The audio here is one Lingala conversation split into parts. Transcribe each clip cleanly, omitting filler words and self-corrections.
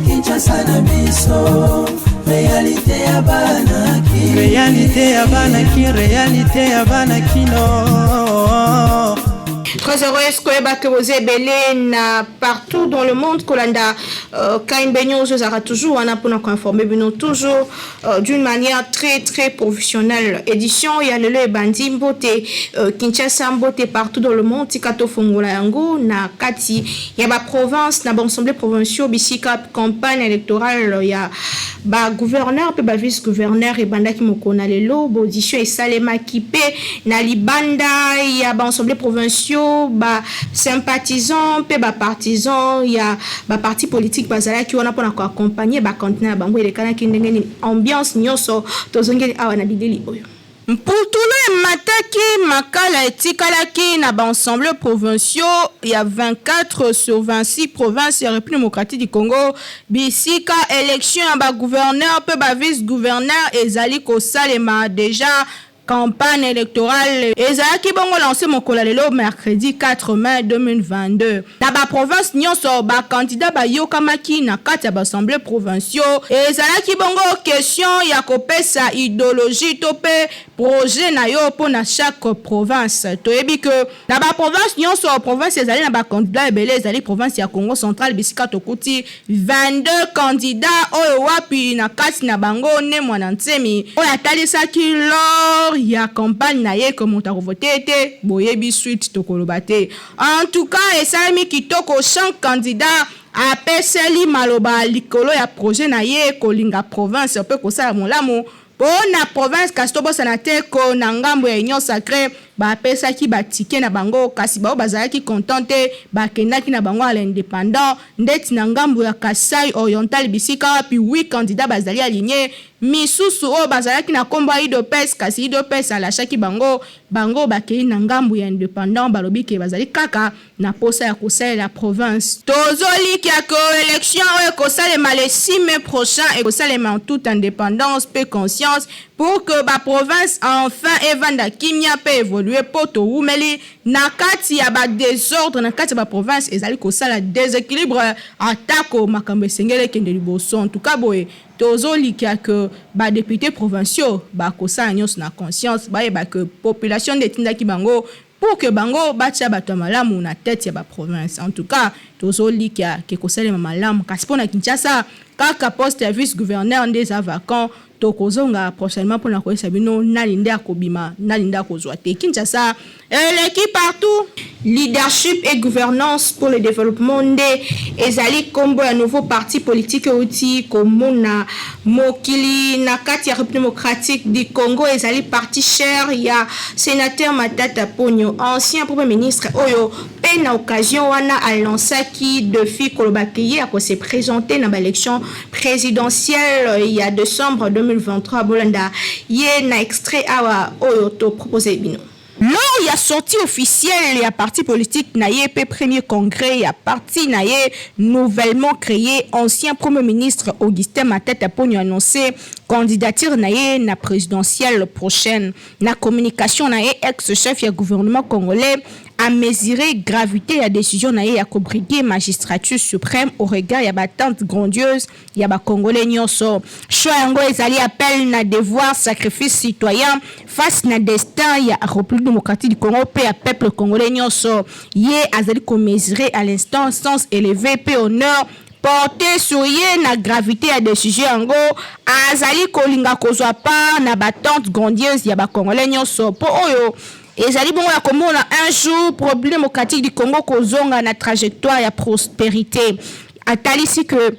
Kinshasa na biso, réalité ya banaki, réalité ya banaki, réalité ya banakino. Très heureuse que vous êtes partout dans le monde. Kolanda, quand Benyo sera toujours, on a pour nous informer, toujours d'une manière très très professionnelle. Édition, il y a le bandi mbote, Kinshasa mbote partout dans le monde. Tikato Fongola Yango, na Kati, il y a ma province, na l'Assemblée provinciale, Bisika campagne électorale, il y a ba gouverneur, pe ba vice-gouverneur et banda qui mokona lelo, audition et salema kipe, na libanda, il y a ba Assemblée provinciale. Ba sympathisants pe ba partisans ya ba parti politique bazala ki wana pona ko accompagner ba candidat bango ele kana ki ndenge ni ambiance nyoso tozongeli awa na bideli oyo Mputulu mataki makala etikalaki na ba ensemble provinciaux il y a 24 sur 26 provinces ya République démocratique du Congo bisika élection ya ba gouverneur pe ba vice-gouverneur ezali ko salema déjà campagne électorale ezalaki bongo lancé mokolo lelo mercredi 4 mai 2022 na ba province nyonso ba candidat ba yokamaki na kati ya ba assemblée provinciaux ezalaki bongo question ya kopesa idéologie to pe projet na yo po na chaque province toyebi que na ba province nyonso province ezali na ba candidat ebele ezali province ya Congo central bisika tokuti 22 candidats oyo wapi na kati na bango ne mwana nsemi oyo atalisaki lors ya campagne na ye comme on voté te boyebi suite tokoloba te en tout cas esalemi kitoko chaque candidat apeseli maloba likolo ya projet na ye kolinga province pe kosala molamu po na province kasi tobosana te ko na ngambo ya union sacrée bapesaki batike na bango kasi bao bazalaki contente bakendaki na bango à l'indépendant ndeti na ngambo ya Kasai oriental bisika wapi 8 candidats bazali aligné misusu o bazalaki na komba idopes kasi idopes alashaki bango bakei na ngambo ya indépendant balobi ke bazali kaka na posa ya kosala la province tozoli ki ko élection o kosalema le 6 mai prochain et kosalema en toute indépendance pe conscience pour que ba province enfin evanda kimia pe évoluer poto umeli na kati ya ba désordre na kati ya ba province ezali kosala déséquilibre atako makambo sengele kende liboso en tout cas boye tozoli ki que ba députés provinciaux ba kosala nyos na conscience ba yeba que population de tindaki bango pour que bango batia bato malamu na tête ya ba province en tout cas tozoli ki kosala malamu kasi pona Kinshasa kaka poste ya vice-gouverneur ndeza vacant tokozonga prochainement pour la koyesa bino nalinda kobima nalinda kozwa te Kinshasa l'équipe partout leadership et gouvernance pour le développement des ezali kombo ya nouveau parti politique outi komona mokili na kati ya République démocratique du Congo ezali parti cher ya sénateur Matata Ponyo ancien premier ministre oyo pe na occasion wana a lancé qui défi kolobaki à se présenter dans l'élection présidentielle il y a décembre 2023 bolanda yé na extrait awa oyo to proposé bino. Lors il y a sortie officielle, il y a parti politique naïe premier congrès, il y a parti naïe nouvellement créé, ancien premier ministre Augustin Matata Ponyo annoncé candidature naïe na présidentielle prochaine. Na communication naïe ex-chef du gouvernement congolais a mesuré gravité la décision naïe à cobriguer magistrature suprême au regard ya battante grandiose ya ba congolais nyonso choix yango ezali appel na devoir sacrifice citoyen face na destin ya République démocratique du Congo pe à peuple congolais nyonso ye azali ko mesurer à l'instant sens élevé pe honneur porté sur ye na gravité ya décision yango azali kolinga kozwa pa na battante grandiose ya ba congolais nyonso po oyo ezali bongo ya komona un jour problème démocratique du Congo kozonga na trajectoire ya prospérité atalisi que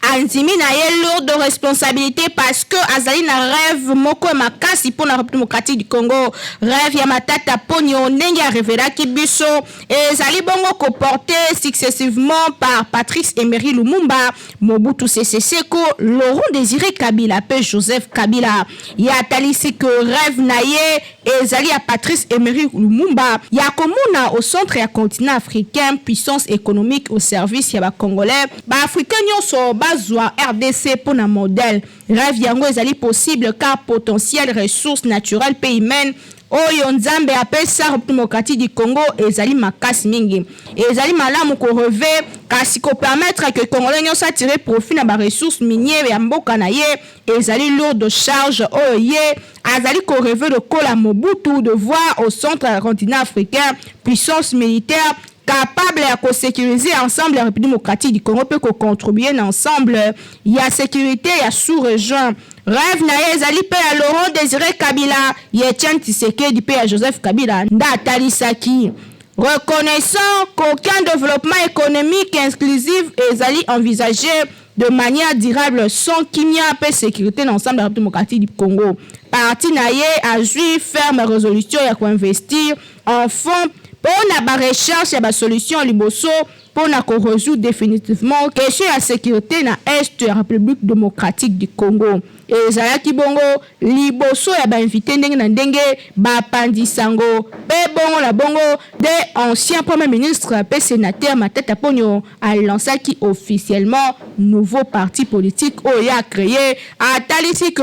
Anzimi na ye lourde responsabilité parce que azali na rêve moko makasi pour la République démocratique du Congo rêve ya Matata Ponyo ndenge ya revelaki biso ezali bongo ko porté successivement par Patrice Emery Lumumba Mobutu Sese Seko Laurent Désiré Kabila pe Joseph Kabila ya talisi que rêve na ye ezali ya Patrice Emery Lumumba ya komuna au centre ya continent africain puissance économique au service ya ba congolais ba africain nyonso ba azwa RDC pour un modèle. Rêve yango ezali possible car potentiel ressources naturelles pays humaines oyo nzambe apesa République démocratique du Congo ezali makasi mingi. Ezali malamu ko reve kasi ko permettre que Congolais nyonso attirer profit na ba ressources minières ya mboka na ye ezali lourd de charge oyo ye azali ko reve de kola Mobutu de voir au centre continent africain puissance militaire capable de sécuriser ensemble la République démocratique du Congo peut contribuer ensemble il y a sécurité il y a sous-région rêve na ezali pe ya Laurent Désiré Kabila Etienne Tshisekedi pe ya Joseph Kabila ndatalisaki reconnaissant qu'aucun développement économique inclusif ezali envisagé de manière durable sans qu'il n'y ait pas sécurité dans l'ensemble de la République démocratique du Congo. Parti naye a joué ferme résolution ya ko investir en fonds pour la recherche et la solution liboso pour na ko résoudre définitivement question la sécurité na est de la République démocratique du Congo. Et ezalaki bongo liboso ya ba invité ndenge na ndenge ba pandisango pe bongo la bongo des anciens premier ministre pe sénateur Matata Ponyo a lancé qui officiellement nouveau parti politique oya créé a talisi que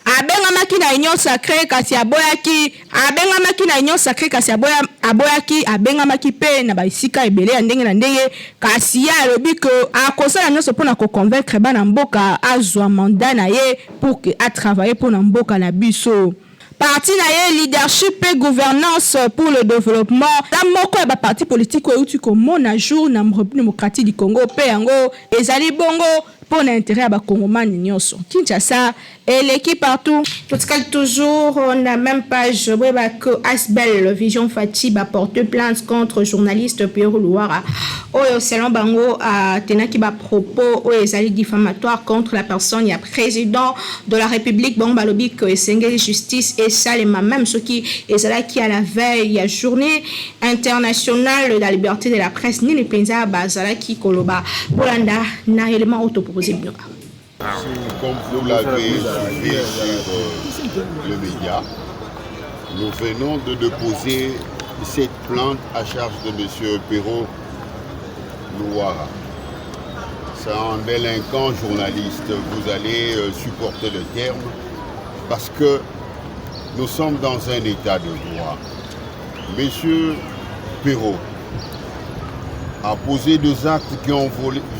abengamaki na union sacrée kasi aboyaki abengamaki na union sacrée kasi aboyaki abengamaki pe na baisika ebele ya ndenge na ndenge kasi ya lobi que akosala nyonso mpona koconvaincre bana mboka azwa mandat na ye pour que a travailler mpona mboka na biso. Parti na ye leadership et gouvernance pour le développement la moko ya ba parti politique oyo uti ko mona jour na République démocratique du Congo pe yango ezali bongo pour l'intérêt à Bakongomani nyonso. Kinshasa et l'équipe partout. Tout cas toujours on n'a même page que Asbel Vision Fati a porté plainte contre journaliste Pierre Louara. Oyo selon bango a tenaki ba propos o ezali diffamatoire contre la personne ya président de la République bon balobi que esengeli justice et salema même ce qui ezala qui à la veille ya journée internationale de la liberté de la presse ni les penza bazala qui koloba bolanda na élément autoproposé. Comme vous l'avez vu sur le média, nous venons de déposer cette plainte à charge de M. Pierrot Louara. C'est un délinquant journaliste, vous allez supporter le terme, parce que nous sommes dans un état de droit. M. Pierrot a posé des actes qui ont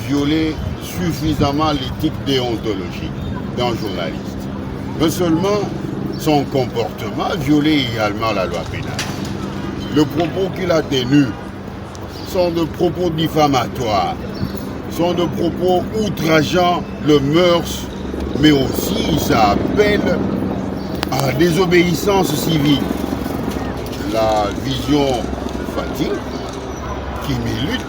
violé suffisamment l'éthique déontologique d'un journaliste. Non seulement son comportement violait également la loi pénale. Les propos qu'il a tenus sont de propos diffamatoires, sont de propos outrageant le mœurs, mais aussi ça appelle à la désobéissance civile. La vision Fati qui milite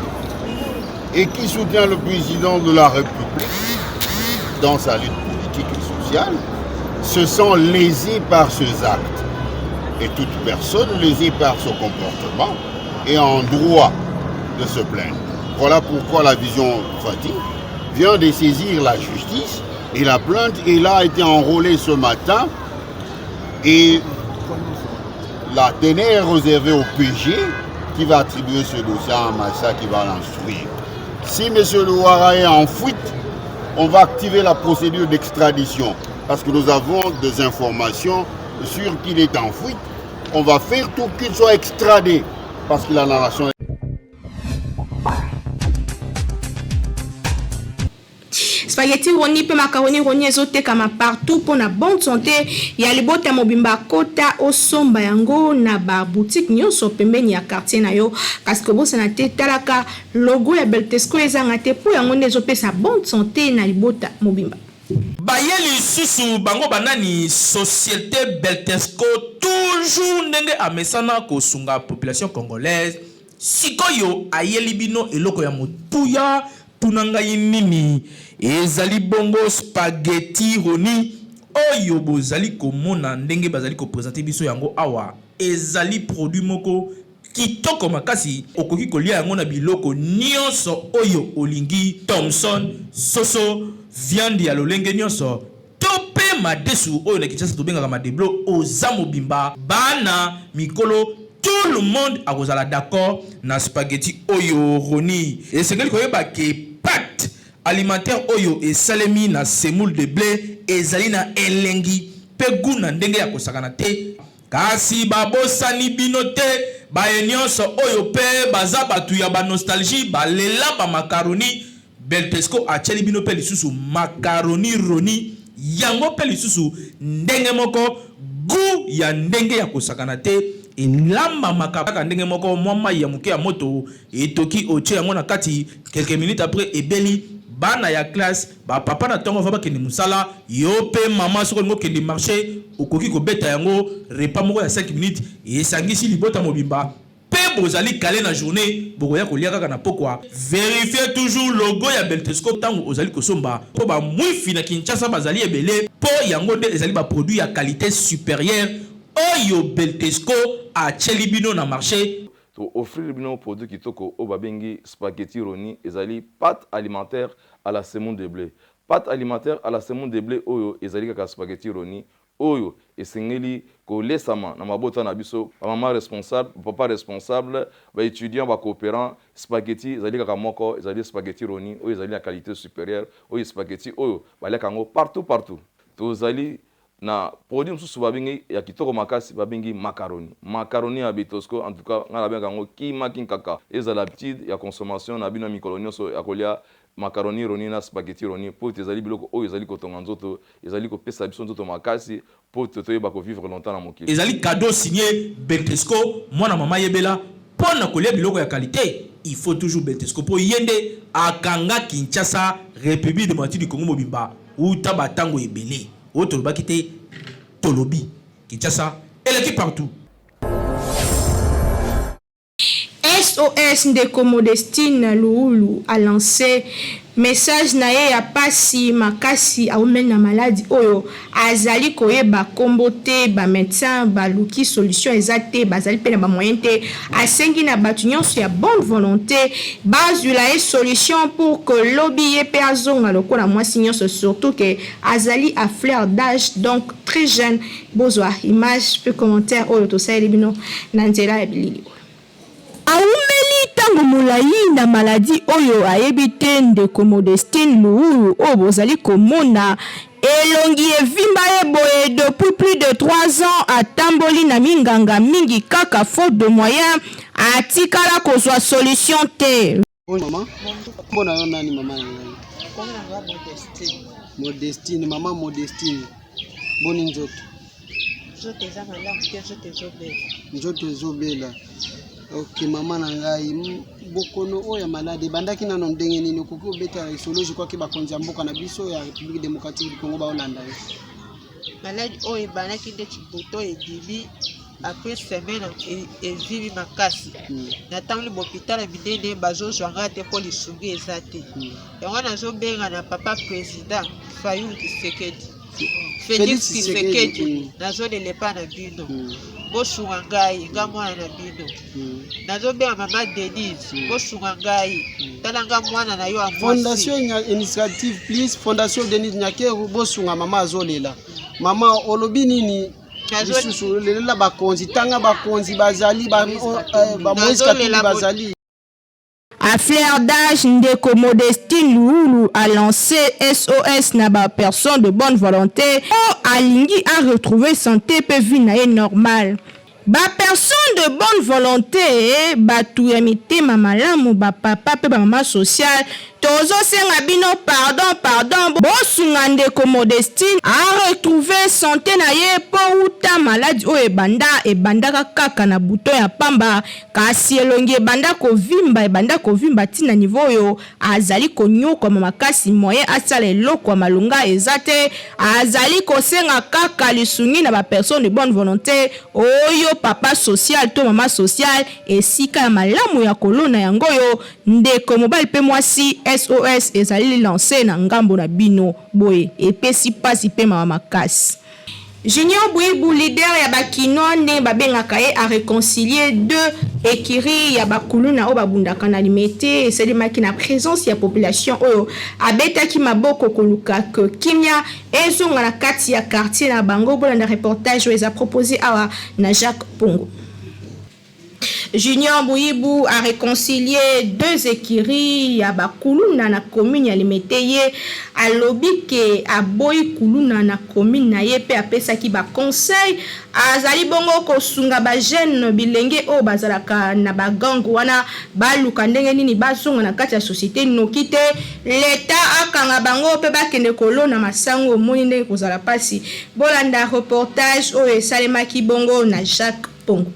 et qui soutient le président de la République dans sa lutte politique et sociale, se sent lésés par ces actes. Et toute personne lésée par son comportement est en droit de se plaindre. Voilà pourquoi la vision Fati vient de saisir la justice et la plainte elle a été enrôlée ce matin et la teneur est réservée au PG qui va attribuer ce dossier à Massa qui va l'instruire. Si M. Louara est en fuite, on va activer la procédure d'extradition parce que nous avons des informations sur qu'il est en fuite. On va faire tout qu'il soit extradé parce que la narration est... Spaghetti roni pe macaroni roni ezote kama partout pour na bonne santé ya libota mobimba kota osomba yango na ba boutique nyonso pembeni ya quartier na yo parce que bosa na te talaka logo ya Beltesco ezanga te pour yango ndezopesa bonne santé na libota mobimba. Bayeli susu bango banani société Beltesco toujours ndenge amesana ko sunga population congolaise sikoyo ayeli bino eloko ya motuya tunanga nini ezali bongo spaghetti roni oyo bozali komona ndenge bazali ko présenter biso yango awa ezali produit moko kitoko makasi okoki kolia yango na biloko nyonso oyo olingi Thomson soso viande ya lolenge nyonso tope madesu oyo na Kinshasa tobengaka madeblo oza mobimba bana mikolo tout le monde a kozala d'accord na spaghetti oyo roni esengeli koyeba ke pâte alimentaire oyo esalemi na semoule de blé ezali na elengi pe guna ndenge ya kosakana te kasi babosani bino te baye nyonso oyo pe baza batu ya ba nostalgie balela ba macaroni Beltesco acheli bino pe lisusu macaroni roni yango pe lisusu ndenge moko gu ya ndenge ya kosakana te elamba makaka ndenge moko mwama ya muke ya moto etoki oche yango na kati quelques minutes après ebeli bana ya classe ba papa na tongo va kende musala yo pe mama soko ngo kende marché okoki ko beta yango repas moko ya 5 minutes et sangisi libota mobimba pe bozali calé na journée bokoya ko liaka na pokwa vérifier toujours logo ya Beltesco tango ozali kosomba po ba mwifi na Kinshasa bazali ebele po yango de ezali ba produit ya qualité supérieure oyo Beltesco a chelibino na marché to offrir bino produit kitoko o babengi spaghetti roni ezali pâte alimentaire à la semoule de blé. Pâte alimentaire à la semoule de blé oyo ezali kaka spaghetti roni oyo esengeli ko lesama na mabota na biso ba maman responsable papa responsable ba étudiant ba coopérant spaghetti ezali kaka moko ezali spaghetti roni oyo ezali na qualité supérieure oyo spaghetti oyo baleka ngo partout to zali na produit mususu babengi ya kitoko makasi babengi macaroni ya Beltesco en tout cas ngala benga ngo kima kinkaka ezala l'habitude ya consommation na bino mikolonio so ya kolia macaroni roni na spaghetti roni po ezali biloko oyo ezali kotonga nzoto ezali kopesa biso nzoto makasi po toyeba ko vivre longtemps na mokili ezali cadeau signé Beltesco mwana mama yebela pona kolia biloko ya qualité il faut toujours Beltesco po yende akanga Kinshasa République démocratique du Congo mobimba uta batango ebele autre bakité tolobi Kinshasa et l'équipe partout. SOS Ndeko Modestine Luulu a lancé message na ye ya pasi makasi aumen na maladie oyo azali koyeba kombo te ba médecin baluki solution ezate bazali pe na ba moyen te asengi na batu nyonso ya bonne volonté bazula ye solution pour que lobby ye pe azonga lokola mwasi nyonso surtout que azali à fleur d'âge donc très jeune bozwa image pe commentaire oyo tosali bino na nzela ya bilili aumeli tango molai na maladie oyo ayebi te Ndeko Modestine Luulu oyo bozali komona elongi evimba ye boye depuis plus de 3 ans atamboli na minganga mingi kaka faute de moyens atikala kozwa solution te. Mama, mbona yo nani mama yangu? Modestine, mama Modestine. Boni nzoto. Nzoto eza malamu te nzoto ezobela. Nzoto ezobela. Ok mama na ngai bokono oya malade bandaki nano ndenge nini okoki obeta isoloji kwa ke bakonzi ya mboka na biso ya République démocratique du Congo baolanda yo. Malade oyo bandaki nde chibuto edimi après semaine evivi makasi. Natangli l'hôpital ya minene bazozwanga te po lisungi eza te. Yango nazobenga na papa président Fayulu Tshisekedi. Félix Tshisekedi nazolelepa na bino. Bosunga ngai ngamwana na bino. Nazobenga mama Denise bosunga ngai talanga mwana na yo a Fondation Initiative Please Fondation Denise Nyakeru bosunga mama azolela. Mama olobi nini lisusu lelela bakonzi tanga bakonzi bazali ba Moïse Katumbi bazali. À fleur d'âge, Ndeko Modestine Luulu a lancé SOS na ba personne de bonne volonté pour alingi à retrouver santé pe vie na ye normal. Ba personne de bonne volonté batu ya mitema malamu ba papa pe ba mama social tozo senga bino pardon bosunga Ndeko Modestine a retrouver santé na ye po uta maladie o ebanda kaka na buto ya pamba kasi elongi ebanda kovimba tina niveau yo azali konyoka makasi moyen asala eloko ya malunga ezate azali kosenga kaka lisungi na ba personne de bonne volonté oyo papa social to mama social esika ya malamu ya kolona yango yo Ndeko mobile pe mwasi SOS ezali lancé na ngambo na bino boye epesi pasi pe mama makasi. Junior Bouibou, leader ya bakinone babengaka ye a réconcilier deux écuries ya bakuluna o babundaka na limete esalemaki na présence ya population oyo abetaki maboko koluka ke kimia ezonga na kati ya quartier na bango bolanda reportage oyo eza proposé awa na Jacques Pongo. Junior Bouibou a réconcilié deux écuries ya bakuluna na commune ya Limeteye alobi ke aboyi kuluna na commune na ye pe apesaki ba conseil azali bongo kosunga ba jeune bilenge o bazalaka na bagangu wana baluka ndenge nini bazonga na kati ya société noki te leta akanga bango pe bakende kolona masango omoni ndenge kozala pasi bolanda reportage oyo esalemaki bongo na Jacques Pongo.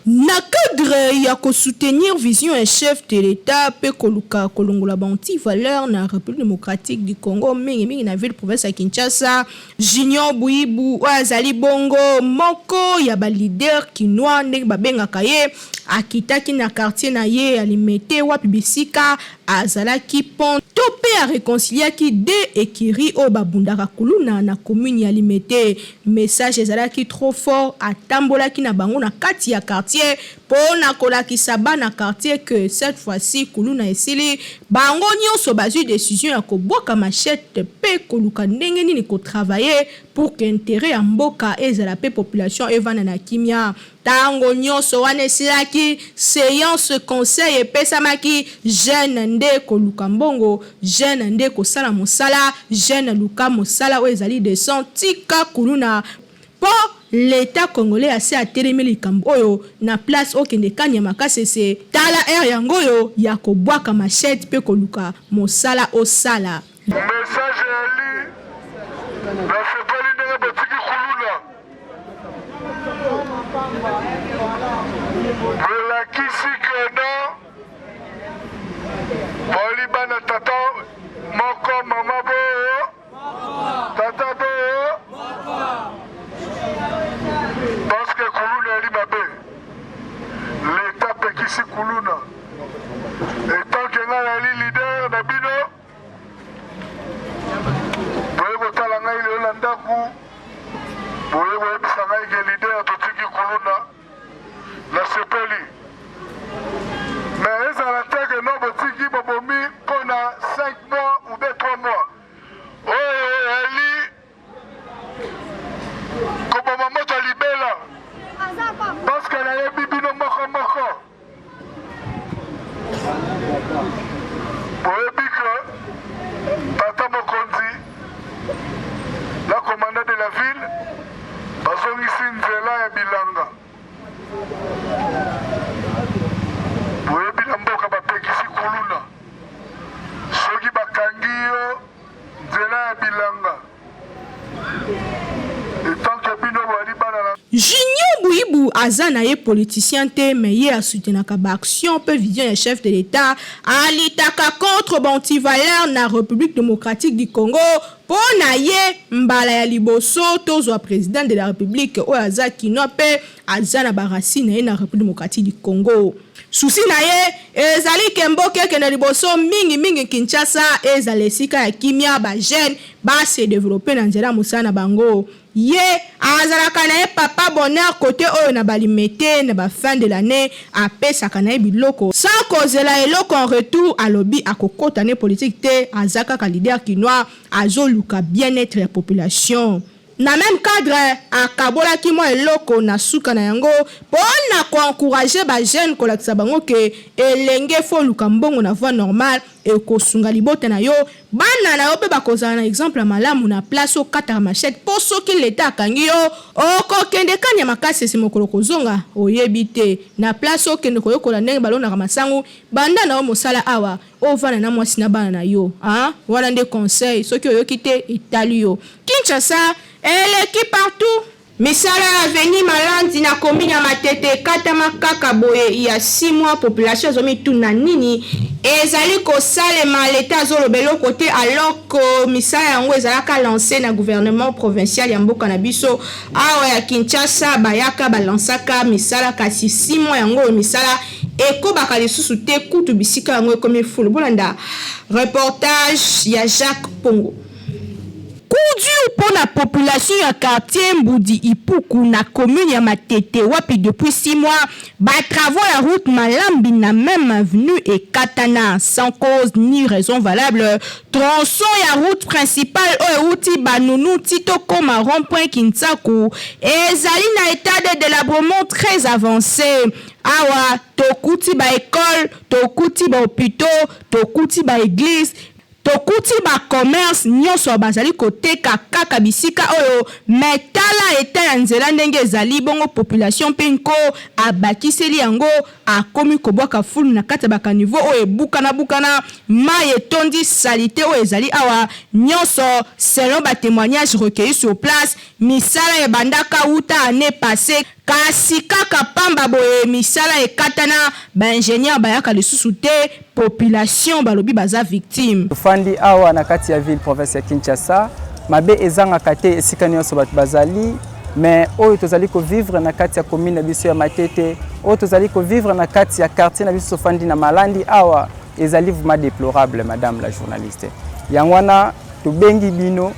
Na cadre ya ko soutenir vision et chef de l'État pe koluka kolongola banti valeur na République démocratique du Congo mingi na ville province ya Kinshasa Junior Bouibou azali bongo moko ya ba leader kinois ndenge babengaka ye akitaki na quartier na ye alimete wapi bisika azalaki pont topé a réconciliaki deux écuries au babundaka kuluna na commune ya Limete message ezalaki trop fort atambolaki na bango na kati ya quartier pona kolakisa bana quartier que cette fois-ci kuluna esili bango nyonso bazui décision ya kobwaka machette pe koluka ndenge nini ko travailler pour que intérêt ya mboka ezala pe population evana na kimia tango nyonso wana esilaki séance conseil epesamaki jeune nde koluka mbongo jeune nde kosala mosala jeune luka mosala oyo ezali de tika kuluna po l'État congolais assez atelemi likambo oyo na place okende kanya makase se tala air yango oyo ya kobwaka machette pe koluka mosala osala message ali na sepeli ndenge botiki kuluna bolakisi keno boliba na tata moko mama boyo tata boyo parce que kuluna eli mabe l'État pekisi kuluna etant ke nga nali leader na bino boye kotala ngai lelo na ndaku boye koyebisa ngai ke leader totiki kuluna na sepeli mais ezala te ke no botiki bobomi mpona 5 mois ou bien 3 mois oyo eli koboma moto libela parce que nayebi bino moko moko boyebi ke tata mokonzi la commandant de la ville bazongisi nzela ya bilanga boyebi na mboka bapekisi kuluna soki bakangi yo nzela ya bilanga etanke bino bali bana na Junior Bouibou azana ye politicien te mais ye a soutenaka ba action pe vision ya chef de l'État alitaka contre banti valeur na République démocratique du Congo pona ye mbala ya liboso tozwa président de la République o azaki no pe azana ba racine na République démocratique du Congo souci na ye ezali kemboke ke na liboso mingi Kinshasa ezali sika ya kimia ba jeune ba se développer na nzela musana bango ye azalaka na ye papa bonheur côté oyo na balimete na ba fin de l'année apesaka na ye biloko sans kozela eloko en retour alobi akokota ne politique te azaka ka leader kinois azoluka bien-être ya population na même cadre akabolaki mwa eloko na suka na yango pona ko encourager ba jeune kolakisa bango ke elenge fo luka mbongo na voie normale e kosunga libota na yo bana na yo pe bakozala na exemple malamu na place o kataka machette po soki l'État akangi yo okokende kanya makasi esi mokolo kozonga oyebi te na place okende koyokola ndenge balonaka masango banda na yo mosala awa ovana na mwasi na bana na yo wana nde conseil soki oyoki te etali yo Kinshasa eleki partout misala avenir malandi na commune ya Matete katama kaka boye ya 6 mois population zomi tuna nini ezali kosalema l'État zolobelo côté alors que misala yango ezalaka lancé na gouvernement provincial ya mboka na biso awa ya Kinshasa bayaka balansaka misala kasi 6 mois yango misala ekobaka lisusu te kutu bisika yango ekomi fulu bolanda reportage ya Jacques Pongo. dur pour la population ya quartier Mboudi Ipuku na commune ya Matete wapi depuis 6 mois ba travaux ya route Malambi na même avenue et Katana sans cause ni raison valable tronçon ya route principale o outi banunu tito comme rond-point Kinsaku ezali na état de délabrement très avancé. Awa tokuti ba école, tokuti ba hôpital, tokuti ba église, tokuti ba commerce nyonso bazali koteka kaka bisika oyo metala eta nzela ndenge ezali bongo population penko abakiseli yango akomi kobwaka fulu na kati ba niveau oyo bukana mai etondi salite oyo ezali awa nyonso selon ba témoignages recueillis sur place misala ebandaka uta année passée kasi kaka pamba boye misala ekatana ba ingénieur bayaka lisusu te population balobi baza victime fandi awa na kati ya ville province ya Kinshasa mabe ezanga kate esika nyonso bato bazali mais oyo tozali ko vivre na kati ya commune na biso ya Matete oyo tozali ko vivre na kati ya quartier na biso fandi na Malandi awa ezali vraiment déplorable madame la journaliste yangwana tobengi bino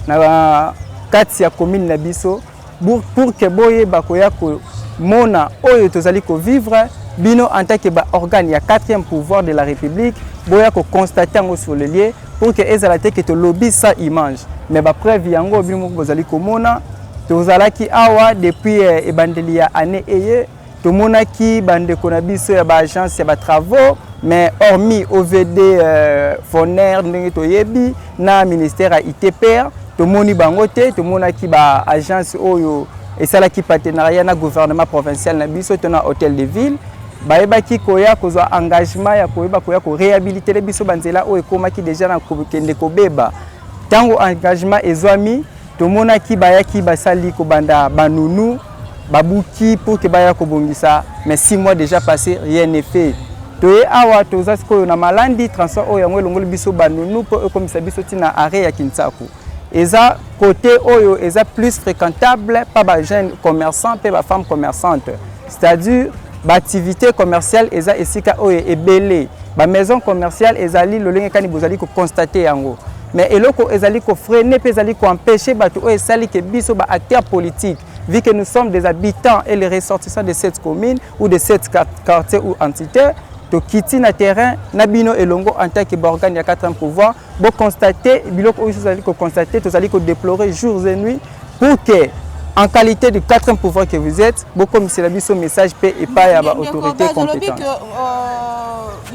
na kati ya commune na biso pour que boye bakoya ko mona oyo tozali ko vivre bino en tant que organe ya 4e pouvoir de la République boya ko constater ngo sur le lieu pour que ezalate que to lobby sa image mais ba preuve yango bino bozali ko mona tozalaki awa depuis ebandeli ya année eye to mona ki bande kona biso ya ba agence ya ba travaux mais hormis OVD Foner ndenge to yebi na ministère ya ITPR to moni bangote to mona ki ba agence oyo esalaki partenariat na gouvernement provincial na biso to na hôtel de ville baeba ki koya kozwa engagement ya koyeba koya ko réhabiliter biso banzela oyo ekomaki déjà na kende kobeba tango engagement ezwami to mona ki bayaki basali ko banda banunu babuki pour que baya ko bongisa mais 6 mois déjà passé rien n'est fait toye awa tozasi koyo na Malandi transport oyo yango elongoli biso banunu po ekomisa biso tina arrêt ya Kinsaku eza côté oyo eza plus fréquentable par ba jeunes commerçants pe ba femmes commerçantes c'est-à-dire ba activité commerciale eza esika oyo ebele ba maison commerciale ezali lolenge kani bozali ko constater yango mais eloko ezali ko freiner pe ezali ko empêcher bato oyo sali ke biso ba acteurs politiques vu que nous sommes des habitants et les ressortissants de cette commune ou de cette quartier ou entité to kiti na terrain na bino elongo en tant que organe ya 4e pouvoir bo constater biloko oyo ezali ko constater tozali ko déplorer jours et nuits pour que en qualité de 4e pouvoir que vous êtes, beaucoup de biso message paix et pas à l'autorité compétente.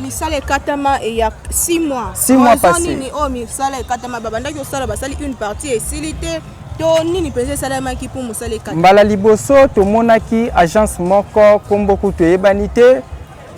Misale katama il y a 6 mois. 6 mois passés. Oh misale katama babanda ko sala basali une partie et silité to nini pese sala maki pour musale katama. Mbala liboso to monaki agence moko kombo kuto ebanité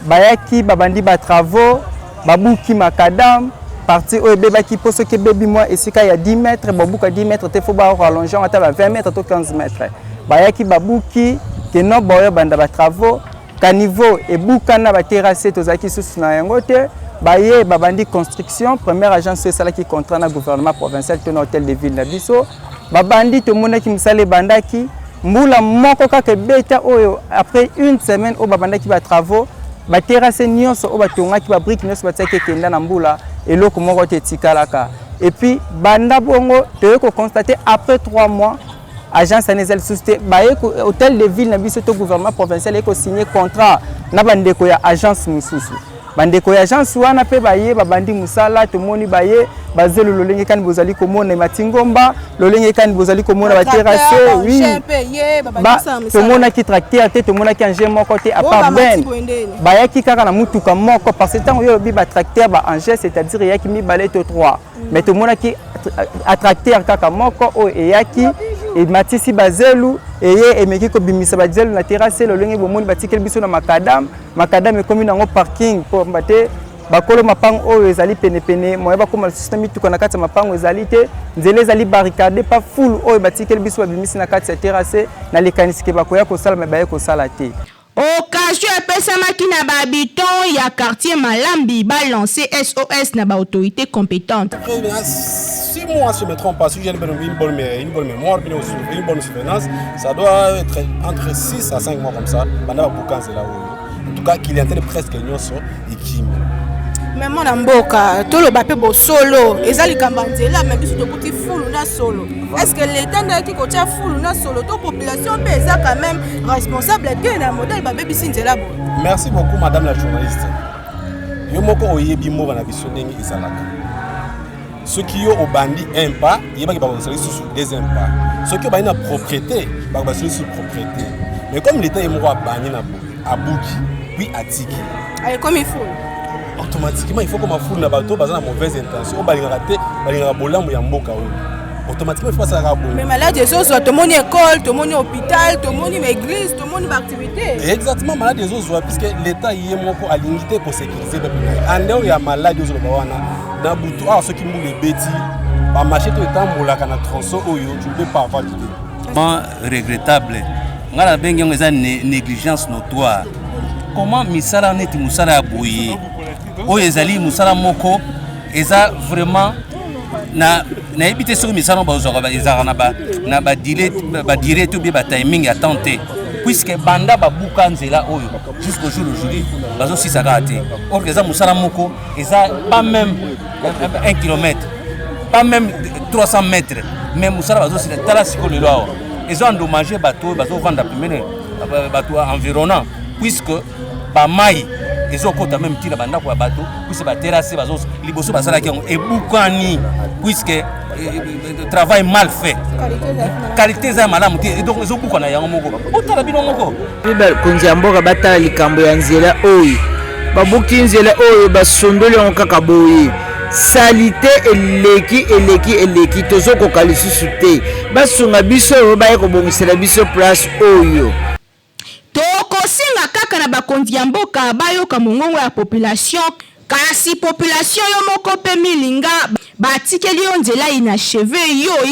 bayaki babandi ba travaux babuki makadam parti o beba ki poso ke bebi moi esika ya 10 mètres babuka 10 mètres te faut ba rallonger ata ba 20 mètres to 15 mètres bayaki babuki ke no boyo banda ba travaux caniveau et buka na ba terrasse tozaki susu na yango te baye babandi construction première agence sala ki contrat na gouvernement provincial to hôtel de ville na biso babandi to monaki misale bandaki mbula moko kaka beta oyo après une semaine o babandaki ba travaux ba terrasse nyonso o batongaki ba brique nyonso bataki kenda na mbula eloko moko te tikalaka et puis banda bongo te ko constater après 3 mois agence Anezel Société baye hôtel de ville na biso to gouvernement provincial eko signer contrat na bandeko ya agence mususu bandeko ya agence wana pe baye babandi musala to moni baye bazelo lolenge kan bozali komona matingomba lolenge kan bozali komona ba terrasse oui to mona ki tracteur te to mona ki engin moko te à part ben baye ki kaka na mutuka moko parce que tant yo bi ba tracteur ba engin c'est-à-dire yaki mi balete 3 mais to mona ki tracteur kaka moko o eyaki et matisi bazelu eye emeki ko bimisa bazelu na terrasse lolenge bomoni batikel biso na makadam makadam ekomi nango parking po mbate bakolo mapango oyo ezali pene moye bakoma système mituko na kati mapango ezali te nzele ezali barricade pas full oyo batikel biso babimisi na kati ya terrasse na lekanisike bakoya ko sala me baye ko sala te. Occasion epesamaki na bahabitant ya quartier Malambi ba lancer SOS na ba autorité compétente. 6 mois si je ne me trompe pas, si j'ai une bonne mémoire, une bonne souvenance, ça doit être entre 6 à 5 mois comme ça. En tout cas, qu'il y a presque une et qui Mais mon amboka, tout le bapé bo solo, et ça les cambanzela, mais biso to kuti full na solo. Est-ce que l'État n'a qui coach full na solo, toute population peut ça quand même responsable de la modèle bapé bisinzela bo. Merci beaucoup madame la journaliste. Yo moko oyebi mo bana biso ndenge ezalaka. Ceux qui ont au bandit un pas, il y a qui vont sur deuxième pas. Ceux qui ont une propriété, ils vont sur propriété. Mais comme l'État est mort à banni à Bouki, puis à Tiki. Allez, comme il faut. Automatiquement, il faut que ma foule n'a pas de mauvaise intention. On va rater, on va bolam ou yamboka. Automatiquement, il faut ça raboter. Mais malade, des autres, tout le monde école, tout le monde hôpital, tout le monde église, tout le monde activité. Exactement, malade des autres, puisque l'État y est moko à limiter pour sécuriser le pays. En dehors, il y a malade des autres. Dans Boutou, ceux qui mourent les bêtis, par marcher tout le temps, pour la tronçon, tu ne peux pas avoir d'idée. Comment regrettable. On a une négligence notoire. Comment misala neti musala boye? O ezali musala moko, eza vraiment na éviter ce misala bazora ezara na ba dire tout bien ba timing attente. Puisque banda babuka nzela oyo jusqu'au jour d'aujourd'hui bazo si ça raté. Or eza musala moko, eza pas même 1 km, pas même 300 mètres, mais musala bazo si tala siko le loi. Ils ont endommagé bateau, bateau vendre bateau environnant, puisque ba mai, ils ont compté même tir banda pour bateau, puisque ba terrasse bateau, liboso basala qui ont ebukani, puisque travail mal fait. Qualité za malamu et donc ils ont beaucoup na yango moko. Otala bino moko. Biba konziamboka batala likambo ya nzela oyo. Babuki nzela oyo basondole on kaka boye. Salité eleki tozoko kalisusu te basunga biso baye kobongisela biso place oyo tokosinga kaka na bakonzi ya mboka bayoka mongongo ya population kasi population yo moko pe milinga batikeli yo nzela inacheve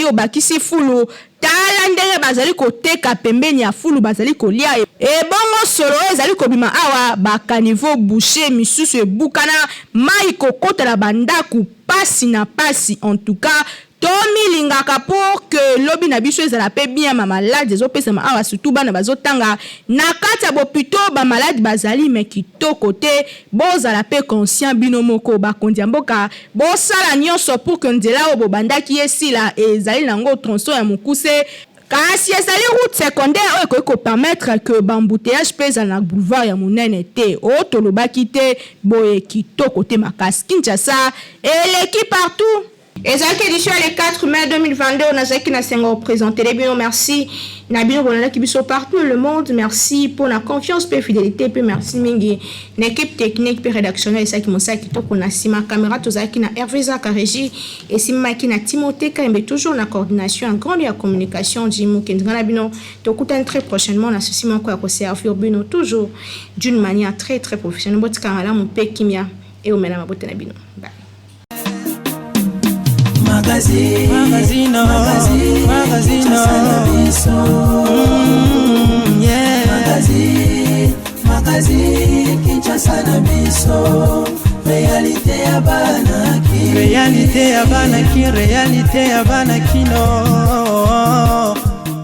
yo bakisi fulu tala ndenge bazali koteka pembeni ya fulu bazali kolia ebongo solo ezali kobima awa bakaniveau boucher misusu ebukana mai kokota na bandaku pasi na pasi. En tout cas tomi lingaka pour que lobi na biso ezala pe bien ma malade ezopesama awa surtout bana bazotanga na kati ya bopito ba malade bazali mais kitoko te bozala pe conscient bino moko bakondi ya mboka bosala nyonso pour que nzela oyo bobandaki esila ezali nango tronçon ya mokuse kasi ezali route secondaire oyo ekoki kopermettre que bambouteillage mpe ezala na boulevard ya monene te oyo tolobaki te boye kitoko te makasi Kinshasa eleki partout. Et ça qui édition le 4 mai 2022 on a ça qui n'a pas représenté les biens. Merci Nabino Bonana qui sont partout dans le monde. Merci pour la confiance et fidélité. Puis merci Mingi l'équipe technique et rédactionnelle ça qui m'a ça qui to qu'on a si ma caméra tout ça qui n'a Hervé Zaka régie et si ma qui n'a Timothée quand même toujours la coordination en grande communication Jimou qui ngana bino to kutan très prochainement na ceci mon quoi servir bino toujours d'une manière très très professionnelle. Botka ala mon pe kimia et au mena mabote na bino. Bye. Magazino Magazine Kinshasa na biso réalité ya banaki réalité ya banaki no